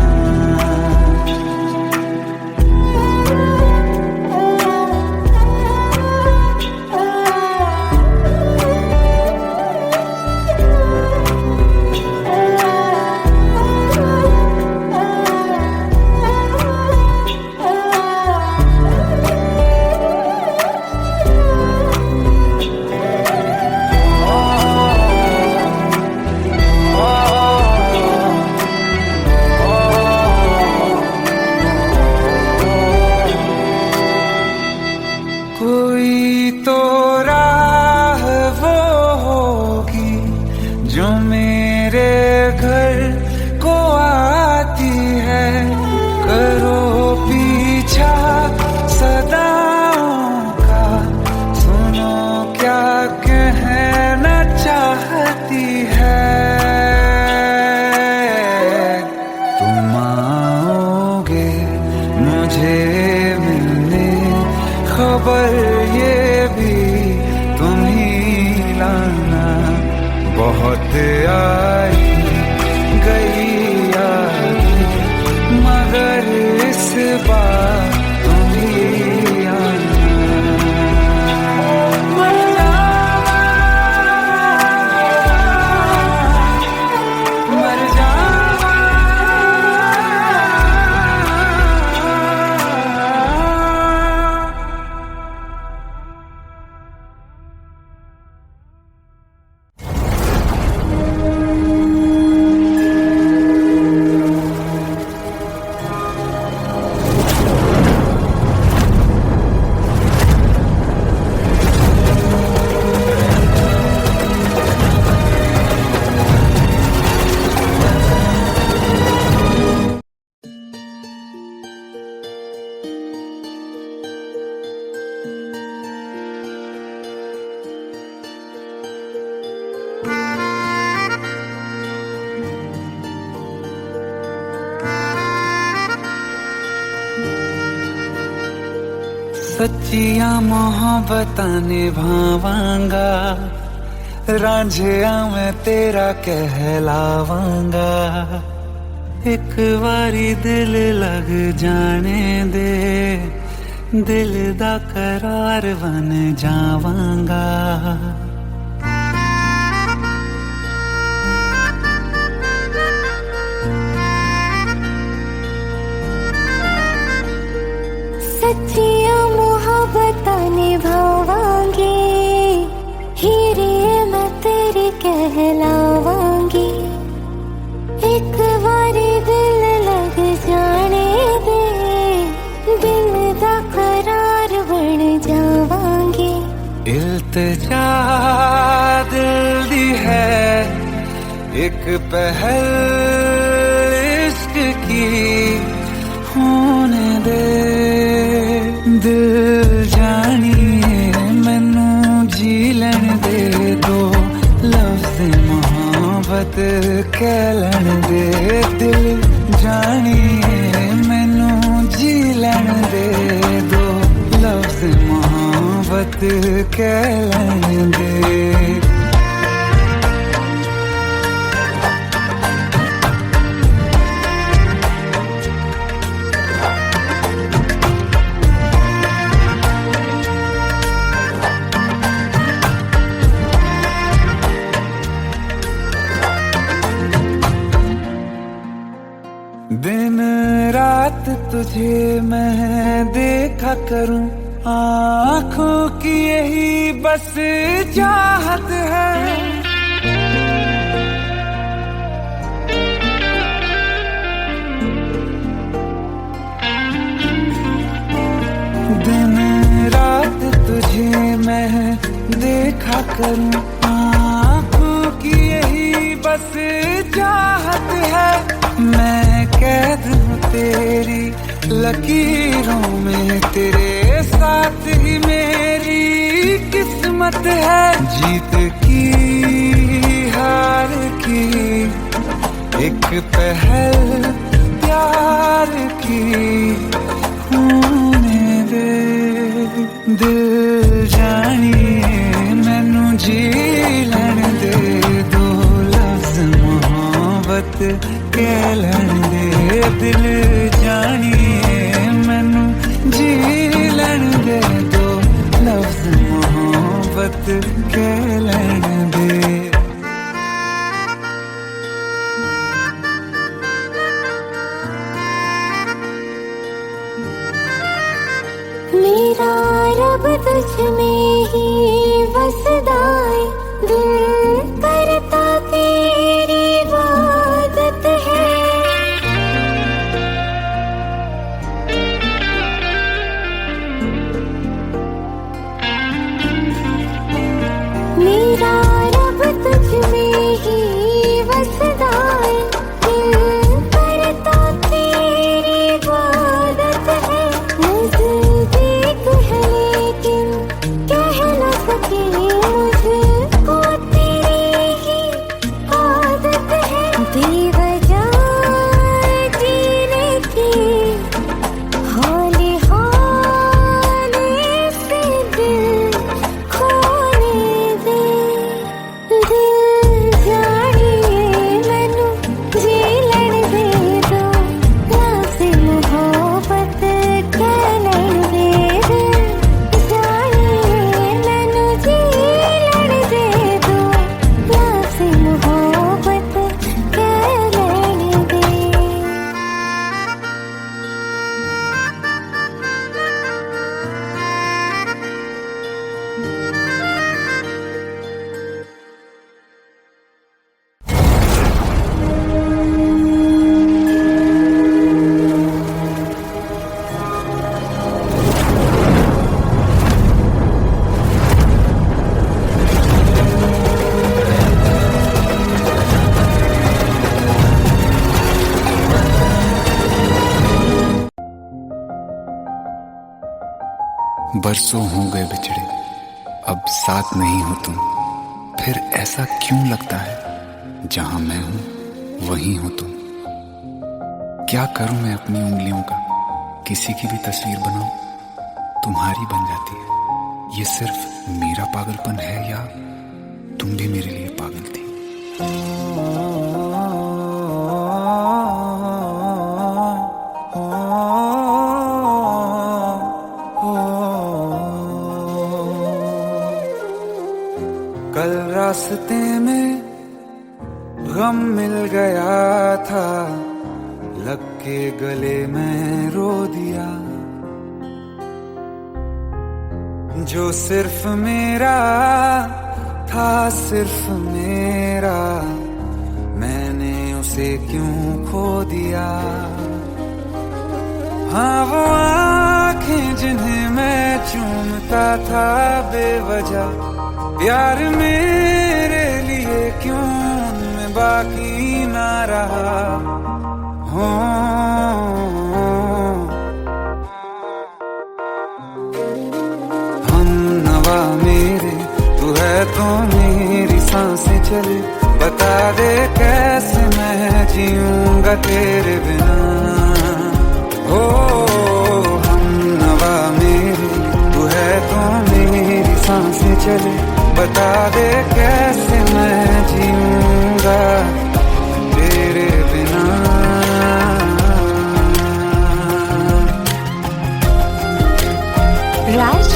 S6: कोई तो राह वो होगी जो मेरे घर को आती है, करो पीछा सदाओं का, सुनो क्या कहना चाहती है। तुम आओगे मुझे मिलने, खबर ये भी तुम ही लाना। बहुत आई गई यादें, मगर इस बार तुम ही आना। मर जावा, मर जावा। सच्चिया मोहब्बतां निभावांगा, रांझिया मैं तेरा कहलावांगा। एक बारी दिल लग जाने दे, दिल दा करार बन जावांगा।
S2: सच्चिया मोहब्बतां निभावांगी, हीरे मैं तेरी कहलावांगी। एक बारी दिल लग जाने दे, दिल दा करार बन जावांगी।
S6: इल्तिजा दिल दी है एक पहल इश्क की, होने दे दिल जानिए मैनू जी लैन दे, दो लफ्ज़ मोहब्बत कह लैन दे। दिल जानिए मैनू जी लैन दे, दो लफ्ज़ मोहब्बत कह लैन दे। दिन रात तुझे मैं देखा करूं, आँखों की यही बस चाहत है। दिन रात तुझे मैं देखा करूं, आँखों की यही बस चाहत है। मैं कैद हूँ तेरी लकीरों में, तेरे साथ ही मेरी किस्मत है। जीत की हार की एक पहल प्यार की, होने दे। दिल जानिए मैनू जी लैण दे दो लफ्ज मोहब्बत कह लैण दे दिल जानिए मैनू जी लैण दे दो लफ्ज मोहब्बत कह लैण दे
S2: मेरा रब तुझ में ही बसदा है दिल करता तेरी इबादत है मेरा रब तुझ में ही बसदा है दिल करता तेरी इबादत है नज़दीक है लेकिन कह न सके मुझको तेरी ही आदत है बेवजह जीने की हौले हौले से दिल खोने दे दिल जानिए मैनू जी लैण दे दो लफ्ज़ मोहब्बत कह लैण दे दिल जानिए मैनू जी लैण दे दो लफ्ज़ मोहब्बत कह लैण दे
S1: बरसों हो गए बिछड़े, अब साथ नहीं हो तुम। फिर ऐसा क्यों लगता है जहां मैं हूं वहीं हो तुम। क्या करूं मैं अपनी उंगलियों का, किसी की भी तस्वीर बनाऊं तुम्हारी बन जाती है। ये सिर्फ मेरा पागलपन है या तुम भी मेरे लिए पागल थी।
S6: कल रास्ते में गम मिल गया था, लग के गले में रो दिया। जो सिर्फ मेरा था, सिर्फ मेरा, मैंने उसे क्यों खो दिया। हाँ वो आंखें जिन्हें मैं चूमता था बेवजह, प्यार मेरे लिए क्यों उनमें बाकी ना रहा। हो हम नवा मेरे, तू है तो मेरी सांसें चले। बता दे कैसे मैं जीऊंगा तेरे बिना। हो हम नवा मेरे, तू है तो मेरी सांसें चले। बता दे कैसे मैं जीऊंगा तेरे बिना।
S2: राज,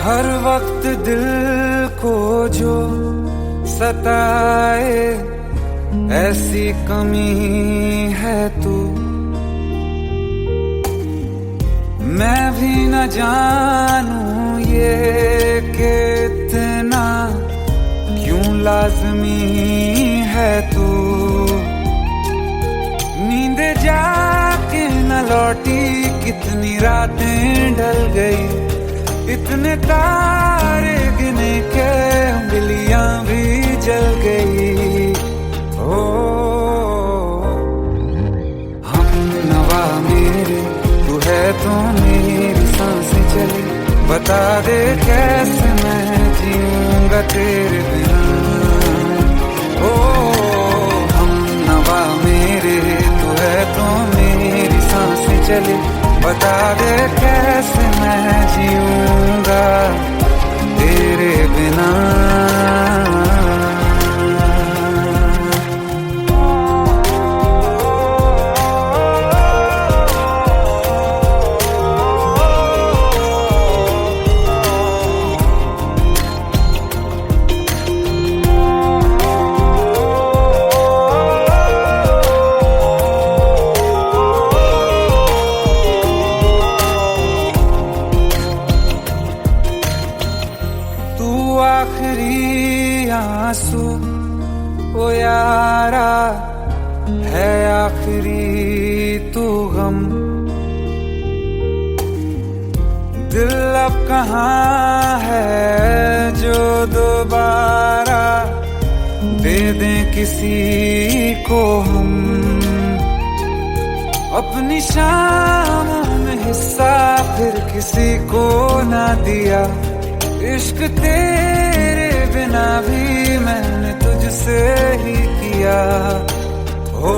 S6: हर वक्त दिल को जो सताए, ऐसी कमी है तू। मैं भी न जानूं ये कि इतना क्यों लाज़मी है तू। नींद जाके न लौटी, कितनी रातें ढल गई। इतने तारे गिने के उंगलियां भी जल गई। ओ बता दे कैसे मैं जीऊंगा तेरे बिना। ओ हम नवा मेरे तू है तो मेरी सांसें चले, बता दे कैसे मैं जीऊंगा तेरे बिना। आखिरी आंसू ओ यारा है, आखिरी तू गम। दिल अब कहाँ है जो दोबारा दे दें किसी को हम। अपनी शामों में हिस्सा फिर किसी को ना दिया, इश्क तेरे बिना भी मैंने तुझसे ही किया। हो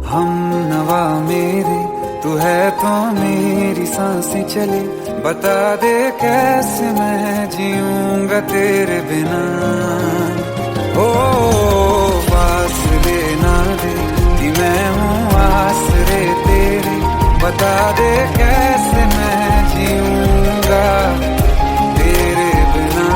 S6: हम नवा मेरे तू है तो मेरी सांसें चले, बता दे कैसे मैं जीऊंगा तेरे बिना। ओ पास लेना दे कि मैं हूँ आसरे तेरे, बता दे कैसे मैं जीऊंगा तेरे बिना।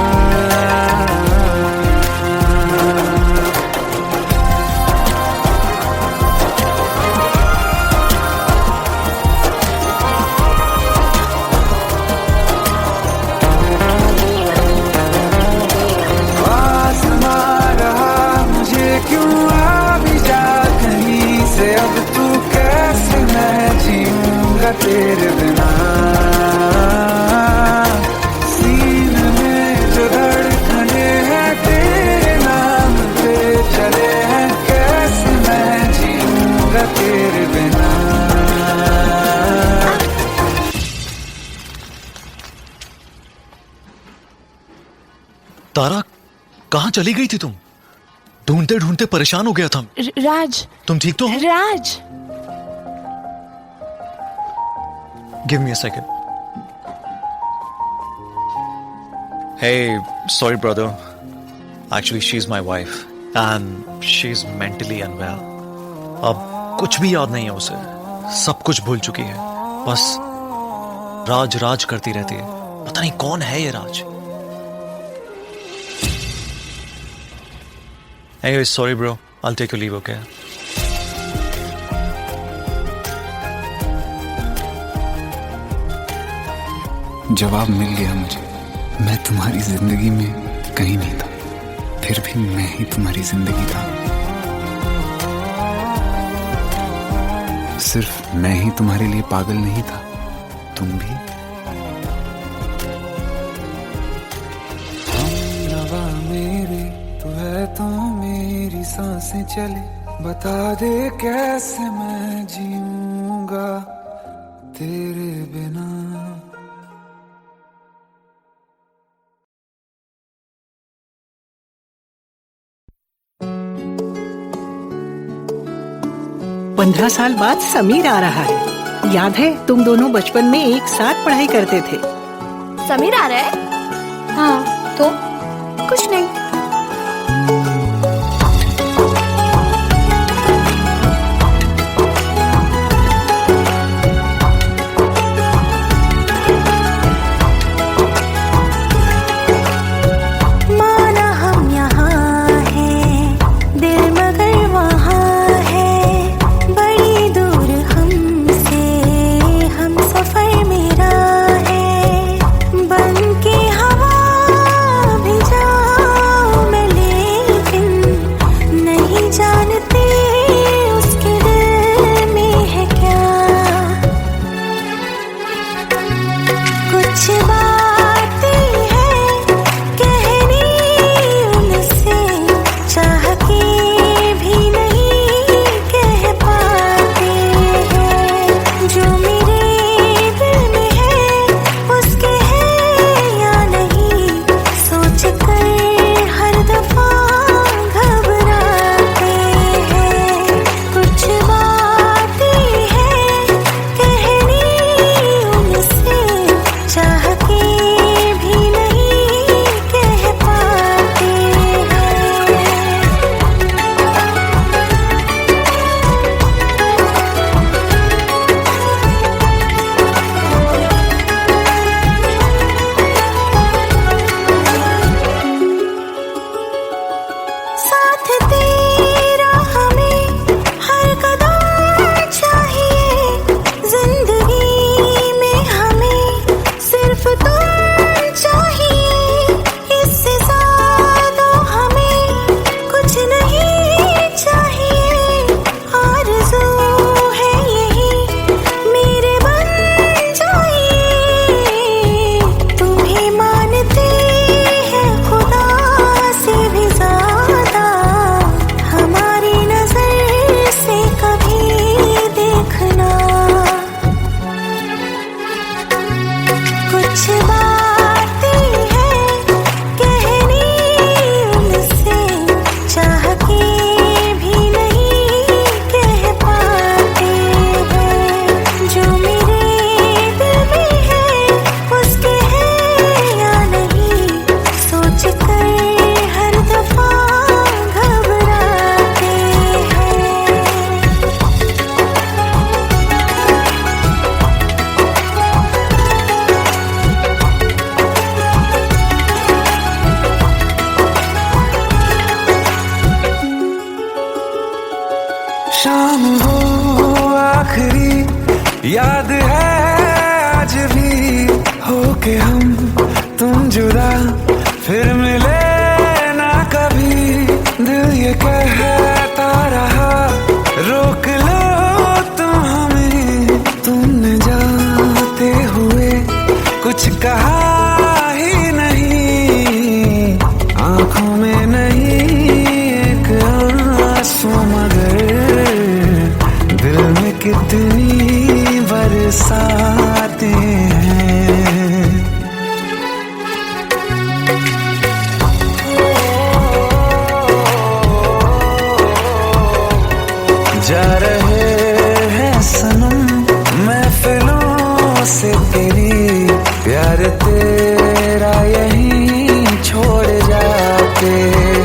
S6: आसमां रहा मुझे क्यों आ भी जा कहीं से, अब तू कैसे मैं जीऊंगा तेरे बिना। सीने में जो धड़कने हैं तेरे नाम पे चले हैं, कैसे मैं जीऊंगा तेरे बिना।
S3: तारा कहाँ चली गई थी तुम? ढूंढते ढूंढते परेशान हो गया था।
S5: राज,
S3: तुम ठीक तो हो?
S5: राज।
S3: Give me a second. Hey, sorry brother. Actually, she's my wife and she's mentally unwell. अब कुछ भी याद नहीं है उसे, सब कुछ भूल चुकी है। बस राज राज करती रहती है। पता नहीं कौन है ये राज। Anyway, sorry bro. I'll take your leave, okay?
S1: जवाब मिल गया मुझे। मैं तुम्हारी जिंदगी में कहीं नहीं था, फिर भी मैं ही तुम्हारी जिंदगी था। सिर्फ मैं ही तुम्हारे लिए पागल नहीं था, तुम भी।
S6: हम नवा मेरे तू है तो मेरी सांसें चले, बता दे कैसे मैं जीऊंगा तेरे बिना।
S4: पंद्रह साल बाद समीर आ रहा है। याद है तुम दोनों बचपन में एक साथ पढ़ाई करते थे।
S5: समीर आ रहा है? हाँ, तो कुछ नहीं।
S2: माना हम यहाँ हैं, दिल मगर वहाँ है, बड़ी दूर हमसे हम सफर मेरा है। बन के हवा भी जा साथ तेरा हमें हर कदम चाहिए, जिंदगी में हमें सिर्फ तुम चाहिए, इससे ज्यादा हमें कुछ नहीं चाहिए। आरज़ू है यही मेरे बन जाइए, तुम्हें मानते हैं खुदा से भी ज्यादा, हमारी नजर से कभी देखना। कुछ बातें हैं कहनी उनसे, चाह के भी नहीं कह पाते हैं, जो मेरे दिल में है उसके है या नहीं, सोच कर हर दफा घबराते हैं।
S6: शाम हो आखिरी याद है आज भी, होके हम तुम जुदा फिर मिले ना कभी। दिल ये कहता रहा रोक लो तुम हमें, तुमने जाते हुए कुछ कहा ही नहीं, आंखों में नहीं एक आंसू मगर दिल में कितनी बरसाते हैं। जा रहे हैं सनम महफिलों से तेरी, प्यार तेरा यहीं छोड़ जाते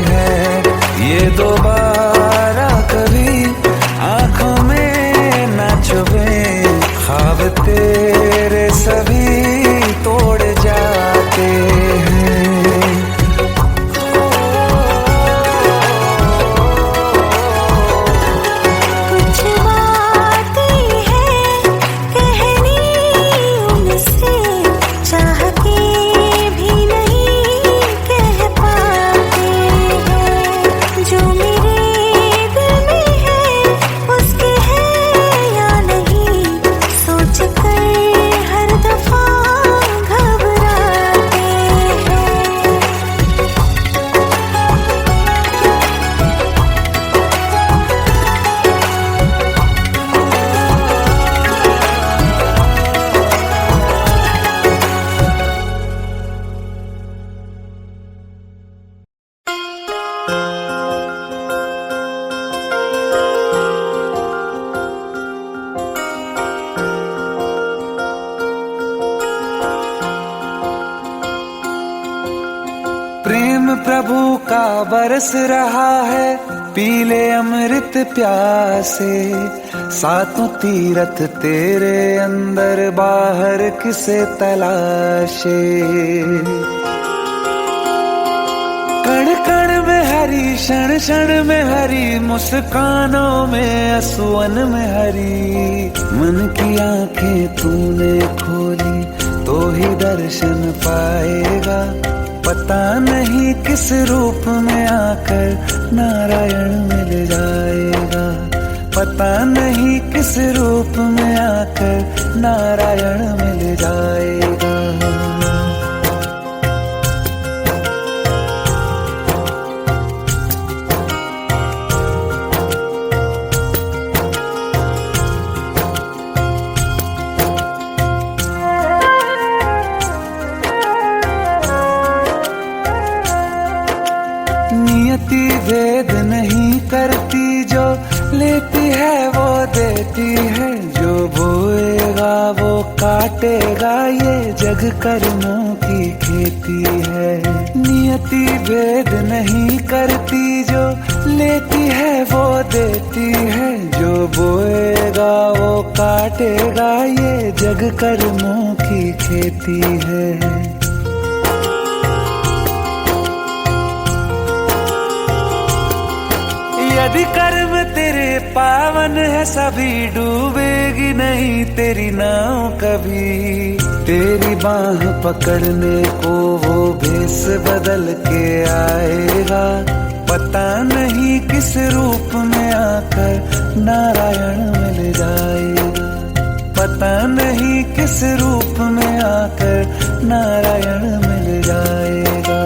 S6: हैं, ये दोबारा कभी आंखों में न चुभे, ख्वाब तेरे सभी तोड़ जाते हैं।
S2: कुछ बातें हैं कहनी उनसे, चाह के भी नहीं कह पाते हैं, जो मेरे दिल में है उसके है या नहीं, सोच कर हर दफा घबराते हैं।
S6: प्रेम प्रभु का बरस रहा है, पीले अमृत प्यासे, सातों तीरथ तेरे अंदर बाहर किसे तलाशे। कण कण में हरी क्षण क्षण में हरी, मुस्कानों में असुवन में हरी, मन की आंखें तूने खोली तो ही दर्शन पाएगा, पता नहीं किस रूप में आकर नारायण मिल जाएगा, पता नहीं किस रूप में आकर नारायण मिल जाएगा। नियति भेद नहीं करती, जो लेती है वो देती है, जो बोएगा वो काटेगा, ये जग कर्मों की खेती है। नियति भेद नहीं करती, जो लेती है वो देती है, जो बोएगा वो काटेगा, ये जग कर्मों की खेती है। यदि कर्म तेरे पावन है सभी, डूबेगी नहीं तेरी नाव कभी। तेरी बाह पकड़ने को वो भेष बदल के आएगा, पता नहीं किस रूप में आकर नारायण मिल जाएगा। पता नहीं किस रूप में आकर नारायण मिल जाएगा।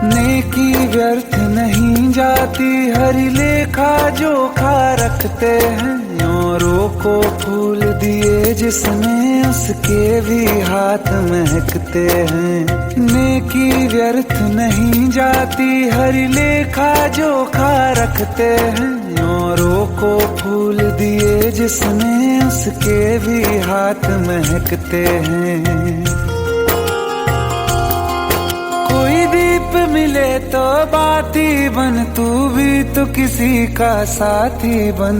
S6: नेकी व्यर्थ नहीं जाती, हरि लेखा जोखा रखते हैं। औरों को फूल दिए जिसने, उसके भी हाथ महकते हैं। नेकी व्यर्थ नहीं जाती, हरि लेखा जोखा रखते हैं। औरों को फूल दिए जिसने, उसके भी हाथ महकते हैं। कोई दीप मिले तो बाती बन, तू भी तो किसी का साथी बन।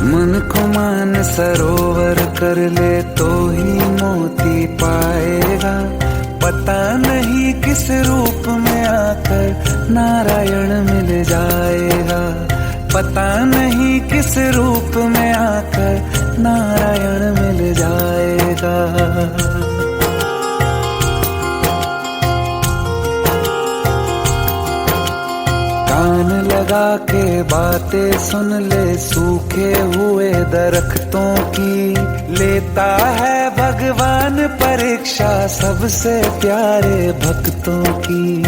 S6: मन को मान सरोवर कर ले तो ही मोती पाएगा। पता नहीं किस रूप में आकर नारायण मिल जाएगा। पता नहीं किस रूप में आकर नारायण मिल जाएगा। कान लगा के बातें सुन ले सूखे हुए दरख्तों की। लेता है भगवान परीक्षा सबसे प्यारे भक्तों की।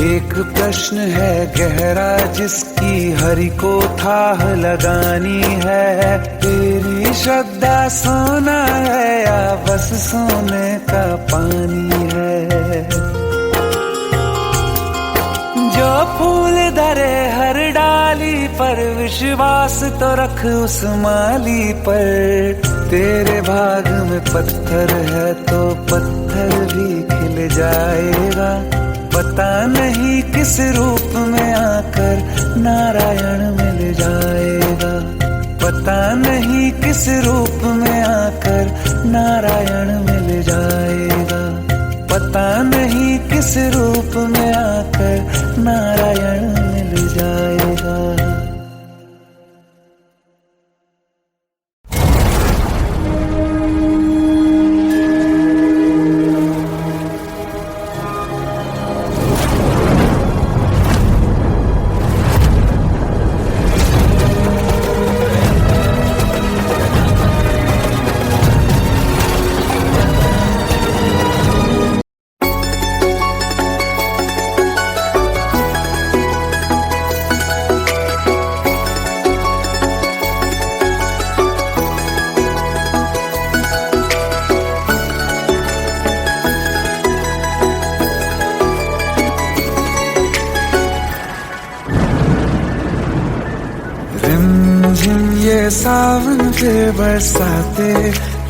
S6: एक प्रश्न है गहरा जिसकी हरि को थाह लगानी है। तेरी श्रद्धा सोना है या बस सोने का पानी है। जो फूल धरे हर डाली पर, विश्वास तो रख उस माली पर। तेरे भाग में पत्थर है तो पत्थर भी खिल जाएगा। पता नहीं किस रूप में आकर नारायण मिल जाएगा। पता नहीं किस रूप में आकर नारायण मिल जाएगा। पता नहीं किस रूप में आकर नारायण मिल जाएगा। सावन के बरसाते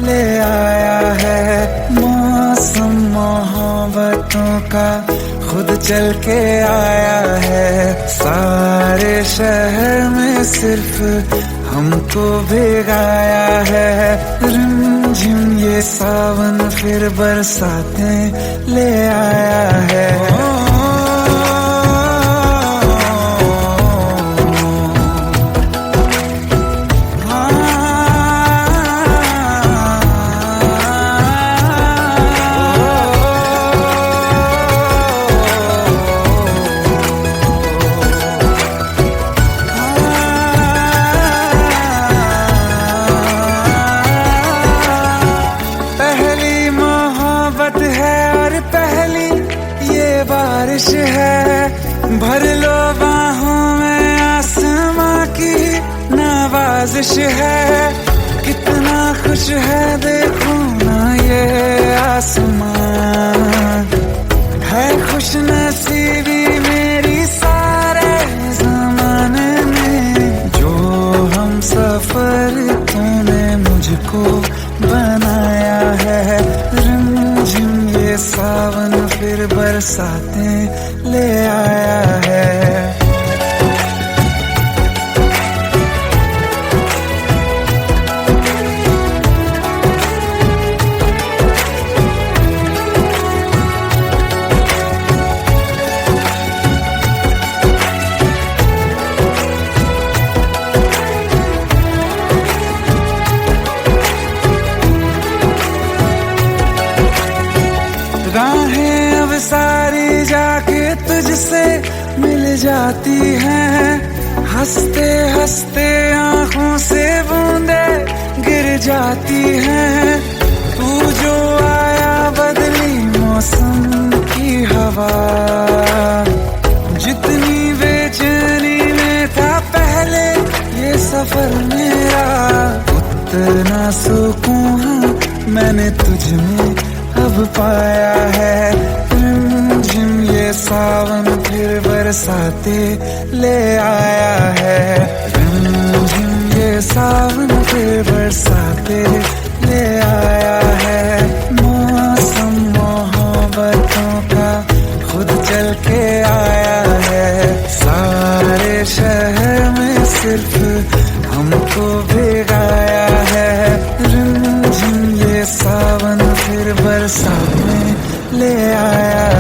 S6: ले आया है। मौसम मोहब्बतों का खुद चल के आया है। सारे शहर में सिर्फ हमको भिगाया है। रिमझिम ये सावन फिर बरसाते ले आया है। भर लो बाहों में आसमां की नवाजिश है। कितना खुश है देखो ना ये आसमां। है खुश नसीबी मेरी सारे ज़माने में। जो हम सफर तूने मुझको बनाया है। रिमझिम ये सावन फिर फिर बरसातें ले आया है। राहें अब सारी जाके तुझसे मिल जाती हैं, हंसते हंसते आंखों से बूंदे गिर जाती हैं। तू जो आया बदली मौसम की हवा, जितनी बेचैनी में था पहले ये सफर मेरा, उतना सुकून मैंने तुझ में अब पाया है। रिमझिम ये सावन फिर बरसाते ले आया है। रिमझिम ये सावन फिर बरसाते ले आया है। मौसम मोहब्बतों का खुद चल के आया है। सारे शहर में सिर्फ हमको भिगाया है। रिमझिम ये सावन फिर बरसात में ले आया